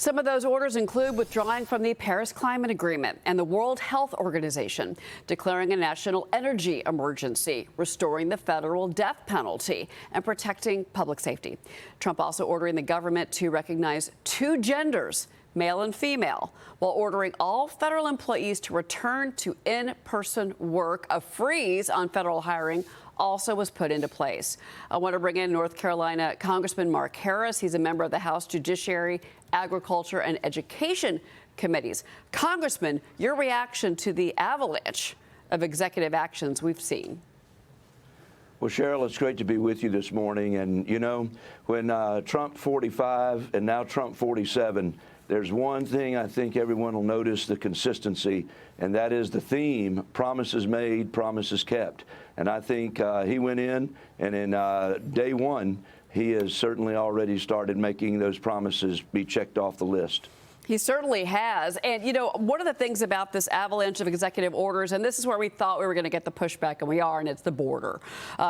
Some of those orders include withdrawing from the Paris Climate Agreement and the World Health Organization, declaring a national energy emergency, restoring the federal death penalty, and protecting public safety. Trump also ordering the government to recognize two genders, male and female, while ordering all federal employees to return to in-person work. A freeze on federal hiring also was put into place. I want to bring in North Carolina Congressman Mark Harris. He's a member of the House Judiciary, Agriculture, and Education Committees. Congressman, your reaction to the avalanche of executive actions we've seen? Well, Cheryl, it's great to be with you this morning. And, you know, when Trump 45 and now Trump 47, there's one thing I think everyone will notice, the consistency, and that is the theme: promises made, promises kept. And I think he went in, and in day one, he has certainly already started making those promises be checked off the list. He certainly has. And, you know, one of the things about this avalanche of executive orders, and this is where we thought we were going to get the pushback, and we are, and it's the border.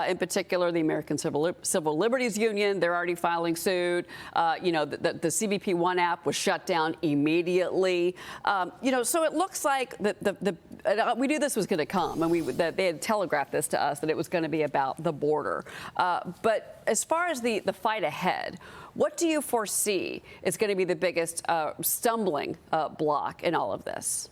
In particular, the American Civil Liberties Union, they're already filing suit. You know, the CBP One app was shut down immediately. You know, so it looks like we knew this was going to come, and they had telegraphed this to us, that it was going to be about the border. But as far as the fight ahead, what do you foresee is going to be the biggest stumbling block in all of this?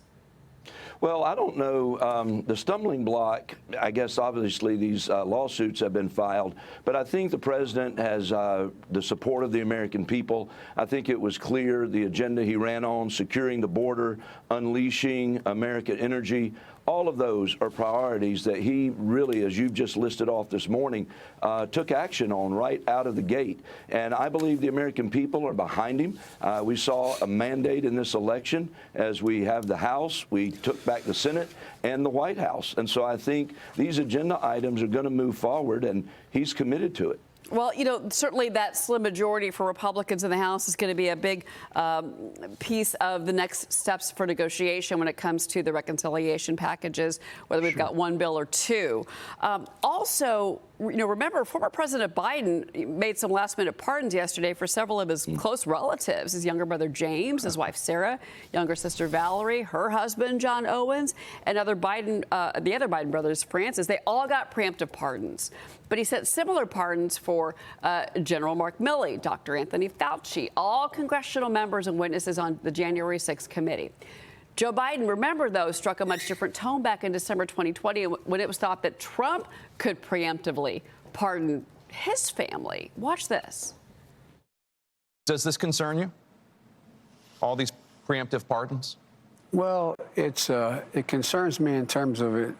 Well, I don't know. The stumbling block, I guess, obviously, these lawsuits have been filed. But I think the president has the support of the American people. I think it was clear the agenda he ran on, securing the border, unleashing American energy. All of those are priorities that he really, as you've just listed off this morning, took action on right out of the gate. And I believe the American people are behind him. We saw a mandate in this election as we have the House. We took back the Senate and the White House. And so I think these agenda items are going to move forward, and he's committed to it. Well, you know, certainly that slim majority for Republicans in the House is going to be a big piece of the next steps for negotiation when it comes to the reconciliation packages, whether we've got one bill or two. Also, you know, remember, former President Biden made some last-minute pardons yesterday for several of his close relatives: his younger brother James, his wife Sarah, younger sister Valerie, her husband John Owens, and the other Biden brothers, Francis. They all got preemptive pardons. But he set similar pardons for General Mark Milley, Dr. Anthony Fauci, all congressional members and witnesses on the January 6th committee. Joe Biden, remember, though, struck a much different tone back in December 2020 when it was thought that Trump could preemptively pardon his family. Watch this. Does this concern you? All these preemptive pardons? Well, it concerns me in terms of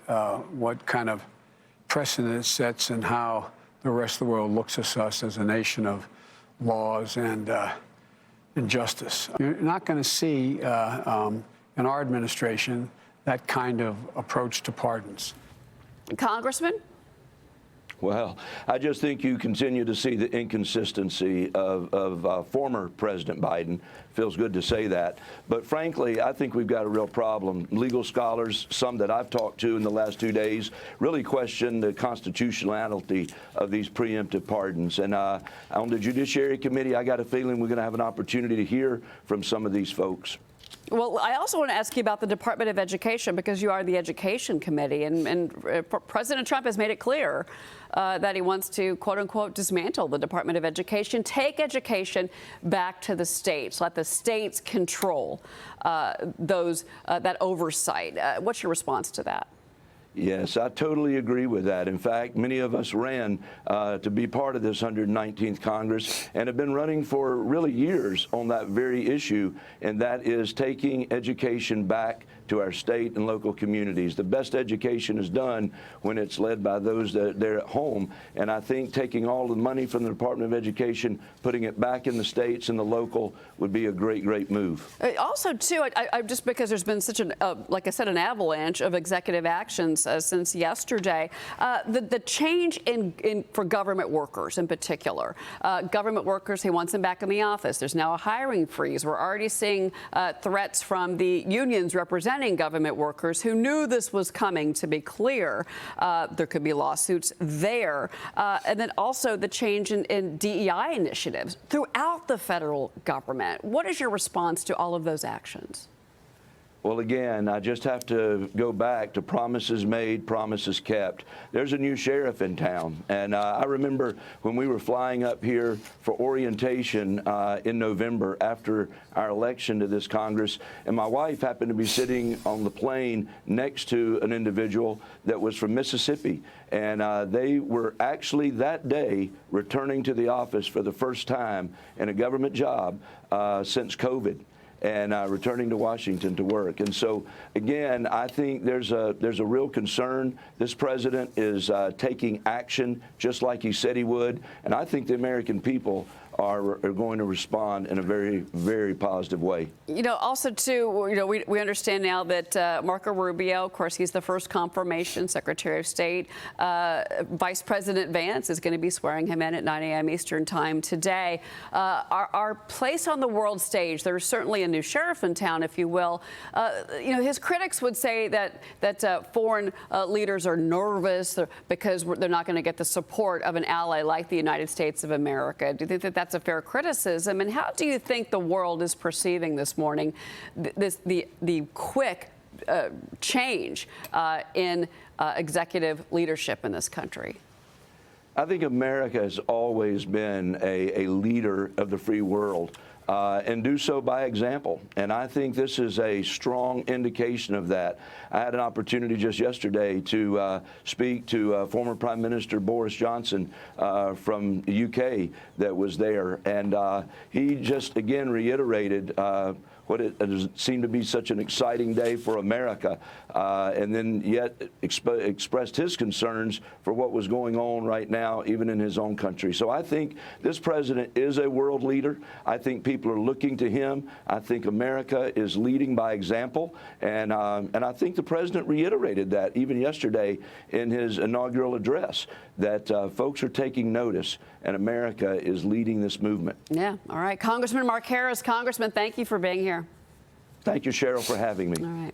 what kind of precedent it sets and how the rest of the world looks at us as a nation of laws and justice. You're not going to see in our administration that kind of approach to pardons. Congressman? Well, I just think you continue to see the inconsistency of former President Biden. Feels good to say that. But frankly, I think we've got a real problem. Legal scholars, some that I've talked to in the last 2 days, really question the constitutionality of these preemptive pardons. And on the Judiciary Committee, I got a feeling we're going to have an opportunity to hear from some of these folks. Well, I also want to ask you about the Department of Education, because you are the Education Committee, and President Trump has made it clear that he wants to, quote unquote, dismantle the Department of Education, take education back to the states, let the states control that oversight. What's your response to that? Yes, I totally agree with that. In fact, many of us ran to be part of this 119th Congress and have been running for really years on that very issue, and that is taking education back to our state and local communities. The best education is done when it's led by those that they're at home. And I think taking all the money from the Department of Education, putting it back in the states and the local would be a great, great move. Also, too, just because there's been such an, like I said, an avalanche of executive actions since yesterday. The change for government workers in particular. Government workers, he wants them back in the office. There's now a hiring freeze. We're already seeing threats from the unions representing government workers who knew this was coming, to be clear. There could be lawsuits there. And then also the change in DEI initiatives throughout the federal government. What is your response to all of those actions? Well, again, I just have to go back to promises made, promises kept. There's a new sheriff in town, and I remember when we were flying up here for orientation in November after our election to this Congress, and my wife happened to be sitting on the plane next to an individual that was from Mississippi, and they were actually that day returning to the office for the first time in a government job since COVID. And returning to Washington to work. And so, again, I think there's a real concern. This president is taking action just like he said he would. And I think the American people are going to respond in a very, very positive way. You know, also, too, you know, we understand now that Marco Rubio, of course, he's the first confirmation Secretary of State. Vice President Vance is going to be swearing him in at 9 a.m. Eastern time today. Our place on the world stage, there's certainly a new sheriff in town, if you will. You know, his critics would say that foreign leaders are nervous because they're not going to get the support of an ally like the United States of America. Do you think that that's a fair criticism? And how do you think the world is perceiving this morning the quick change in executive leadership in this country? I think America has always been a leader of the free world. And do so by example. And I think this is a strong indication of that. I had an opportunity just yesterday to speak to former Prime Minister Boris Johnson from the UK that was there. And he just again reiterated what it seemed to be such an exciting day for America, and then yet expressed his concerns for what was going on right now, even in his own country. So I think this president is a world leader. I think people are looking to him. I think America is leading by example, and I think the president reiterated that even yesterday in his inaugural address, that folks are taking notice, and America is leading this movement. Yeah. All right. Congressman Mark Harris. Congressman, thank you for being here. Thank you, Cheryl, for having me. All right.